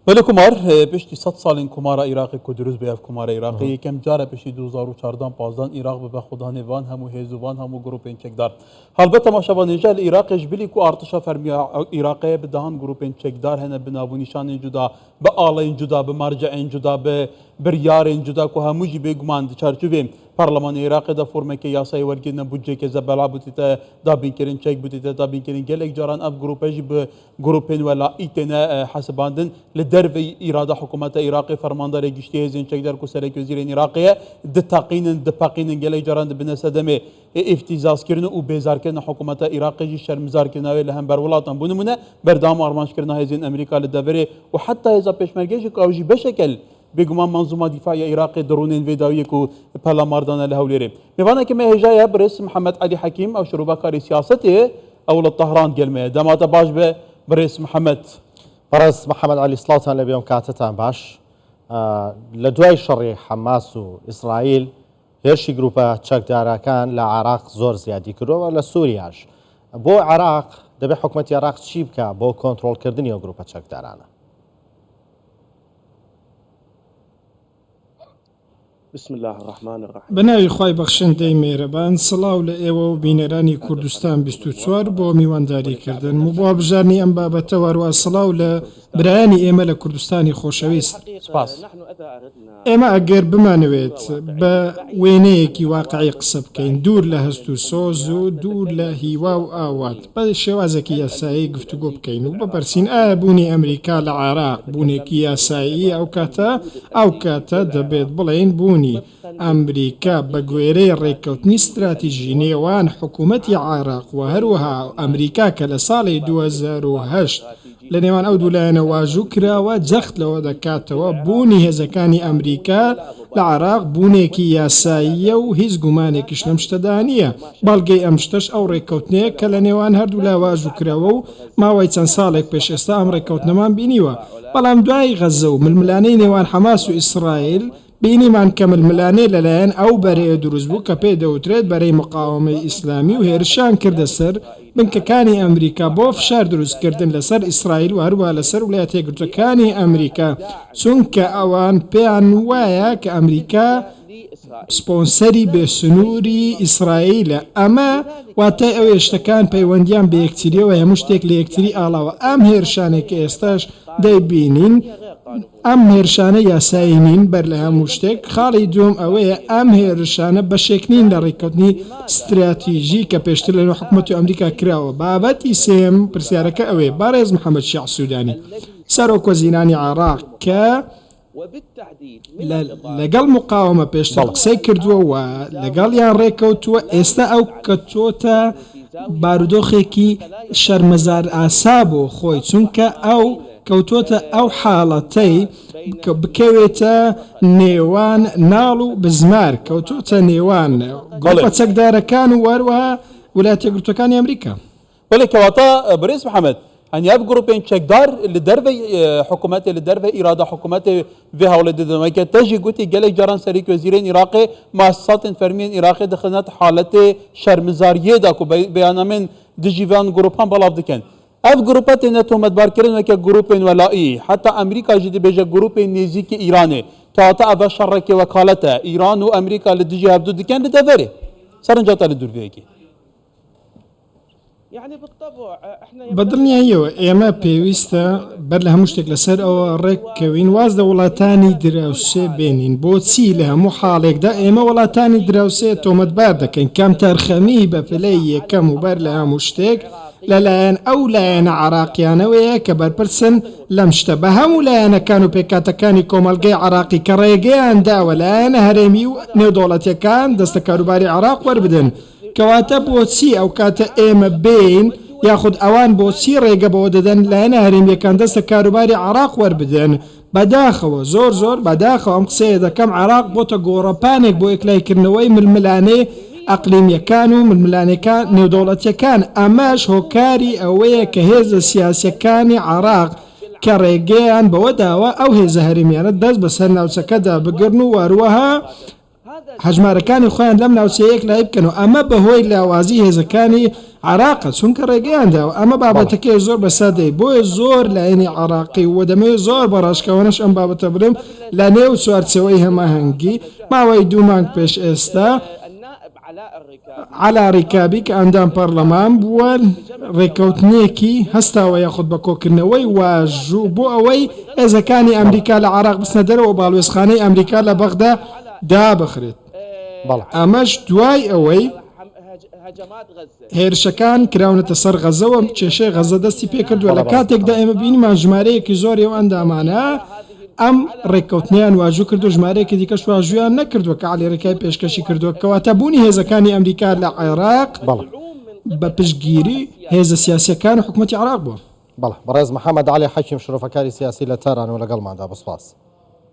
ولی کمار پشتی 100 سال کمار عراقی کدروز بیاف کمار عراقی کم جاره پشتی 2014 15 عراق به خدا نوان همو هزوان همو گروپین چکدار البته ما شبان نجال عراقش بلی کو ارتشا فرمی عراقی به دهان گروپین چکدار هنه بنابو نشان جدا به آلین جدا به مرجع جدا به بریار جدا کو هموجی بگمان چارچوبه پارلمان عراق دا فرمه که یاسای ورگیدن بودجه که زباله بودیده دا بینکرین چک بودیده دا بینکرین گلک جاران اف گروپی به گروپین ولا ایتنا حسباندن لدرب اراده حکومت عراق فرماندار گشتی هزین چک در کو سرک وزیر عراقیه دپاقین گلک جاران بنسدمه افتزاز کردن و بیزار کردن حکومت عراقی شرمزار کردن و لهم بر ولاتان بونمونه بردام آرمانش کردن هزین امریکا لدوره و حتی هزا پیشمرگیش کاوجی بشکل بگمان منظومه دفاعی عراق درونین ویداویی کو پلا مردان لهولیره میوانه که مهجای برس محمد علی حکیم او شروع کاری سیاستی اول طهران گلمه دمات باش به برس محمد علی صلاة الله بیام کاتتان باش لدوای شر حماس و اسرائیل هرشی گروپا چەکدارەکان لە عراق زۆر زیادی کردووە لە سووریاش بۆ عراق دەبێت حکوومەتی عراق چی بکە بۆ کۆنتڕۆڵکردنی ئەو گروپە چەکدارانە. بسم الله الرحمن الرحیم. بەناوی خوای بەخشندەی میهرەبان سڵاو لە ئێوە و بینەرانی کوردستان 24 بۆ میوانداریکردن و بۆ هەڵبژارنی ئەم بابەتە وەروە سڵاو لە برایانی ئێمە لە کوردستانی خۆشەویست. ئێمە ئەگەر بمانەوێت بە وێنەیەکی واقعی قسە بکەین دوور لە هەست و سۆز و دوور لە هیوا و ئاوات بە شێوازێکی یاسایی گفتوگۆ بکەین و بپرسین ئایا بوونی ئەمریکا لە عێراق بوونێکی یاسایی ئەو کاتە دەبێت بڵێن بوونی ئەمریکا بە گوێرەی ڕێککەوتنی استراتیژی نێوان حکوومەتی عێراق و هەروەها ئەمریکا کە لە ساڵی 2008 لە نێوان ئەو دوولایەنە واژوو کراوە جەخت لەوە دەکاتەوە بوونی هێزەکانی ئەمریکا لە عێراق بوونێکی یاساییە و هیچ گومانێکیش لەم شتەدا نییە. بەڵگەی ئەم شتەش ئەو ڕێککەوتنەیە کە لە نێوان هەردوو لا واژوو کراوە و ماوەی چەند ساڵێک پێش ئێستا ئەم ڕێککەوتنەمان بینیوە. بەڵام دوای غەزە و ململانەی نێوان حەماس و ئیسرائیل بینیمان کە ململانەی لەلایەن ئەو بەرەیە دروست بوو کە پێ دەوترێت بەرەی مقاومەی ئیسلامی و هێرشان کردە سەر بنکەکانی ئەمریکا بۆ فشار دروستکردن لەسەر ئیسرائیل و هەروە لەسەر ویلایەتە یەکگرتووەکانی ئەمریکا چونکە ئەوان پێیان وایە کە ئەمریکا سپۆنسەری بێسنووری ئیسرائیلە. ئەمە واتای ئەو هێشتەکان پەیوەندیان بە یەکتریەوە هەموو شتێک لە یەکتری ئاڵاوە. ئەم هێرشانێک کە ئێستاش دەیبینین ئەم هێرشانە یاسایی نین بەر لە هەموو شتێک. خاڵی دوم ئەوەیە ئەم هێرشانە بەشێک نین لە ڕێککەوتنی استراتیژی کە پێشتر لە حکوومەت و ئەمریکا کراوە. بابەتی سێم پرسیارەکە ئەوەیە بەڕێز محەممەد شیع سوودانی سەرۆک وەزیرانی عێراق کە لەگەڵ مقاومە پێشتر قسەی کردووە و لەگەڵیان ڕێککەوتووە ئێستا ئەو کەوتۆتە بارودۆخێکی شەرمەزار ئاسا بۆ خۆی چونکە ئەو کەوتۆتە ئەو حاڵەتەی کە بکەوێتە نێوان ناڵ و بزمار کەوتۆتە نێوان گۆڵپە چەکدارەکان و وەروەها ویلایەتە یەکگرتووەکانی ئەمریکا. ولی کەواتە بەڕێز محەممەد يعني اف جروبين تشكدار لدرب حكومات لدرب اراده حكومات في هول الدنمارك تجي قلتي قال جيران سريك وزيرين عراقي مؤسسات فرمين عراقي دخلت حالة شرمزاريه داكو بيان من دجيفان جروبان بلاف دكن اف جروبات نتهم تباركرن وك جروبين ولائي حتى امريكا جدي بيجا جروبين نيزيك ايراني تعطى اف شرك وكالته ايران وامريكا لدجي هبدو دكن لدفري سرنجات لدورفيكي بەدڵنیاییەوە ئێمە پێویستە بەر لە هەموو شتێک لەسەر ئەوە ڕێککەوین واز لە وڵاتانی دراوسێ بێنین بۆچی لە هەموو حاڵێکدا ئێمە وڵاتانی دراوسێ تۆمەتبار دەکەین کەم تەرخەمی بە پلەی یەکەم و بەر لە هەموو شتێک لەلایەن ئەو لایەنە عراقیانەوەیە کە بەرپرسن لەم شتە بە هەموو لایەنەکان و پێکاتەکانی کۆمەلگەی عراقی کە ڕێگەیان داوە لایەنە هەرێمی و نێودوڵەتیەکان دەستە کاروباری عراق وەربدن. کەواتە بۆچی ئەو کاتە ئێمە بین یاخود ئەوان بۆچی ڕێگە بەوە دەدەن لایەنە هەرێمیەکان دەستە کاروباری عراق وەربدەن. بەداخەوە زۆر بەداخەوە ئەم قسەیە دەکەم عراق بۆتە گۆڕەپانێک بۆ ئێکلایکردنەوەی ململانەی ئەقلیمیەکان و ململانەکان نێودوڵەتیەکان. ئەمەش هۆکاری ئەوەیە کە هێزە سیاسیەکانی عراق کە ڕێگەیان بەوە داوە ئەو هێزە هەرێمیانە دەست بەسەر ناوچەکەدا بگرن و وەروەها هەژمارەکانی خۆیان لەم ناوچەیەک لای بکەن و ئەمە بەهۆی لاوازی هێزەکانی عراقە چونکە ڕێگەیاندا ئەمە بابەتەکەی زۆر بەسادەی بۆیە زۆر لە عینی عراقی و دەمەوێت زۆر بەڕاشکەوەنش ئەم بابەتە برم لە نێو چوارچەوەی هەماهەنگی ماوەی 2 مانگ پێش ئێستا علا ڕێکابی کە ئەندام پەرلەمان بووە ڕێکەوتنیەکی هەستاوە یاخود بە کۆکردنەوەی واژوو بۆ ئەوەی هێزەکانی ئەمریکا لە عراق بچنە دەرەوە باڵوێزخانەی ئەمریکا لە بەغدا دابخرێت ئەمەش دوای ئەوەی هێرشەکان کراونەتە سەر غەزەوە کێشەی غەزە دەستی پێ کردووە لە کاتێکدا ئێمە بینیمان ژمارەیەکی زۆری ئەو ئەندامانە ئەم ڕێککەوتنیان واژوو کردو ژمارەیەکی دیکەش واژویان نەکردووە کە علیڕێکای پێشکەشی کردووە کەواتە بوونی هێزەکانی ئەمریکا لە عێراق بە پشتگیری هێزە سیاسیەکان و حکوومەتی عێراق بووە. بەڵێ بەڕێز محەممەد علی حەکیم شرۆفەکاری سیاسی لە تاران و لەگەڵماندا بەسپاس.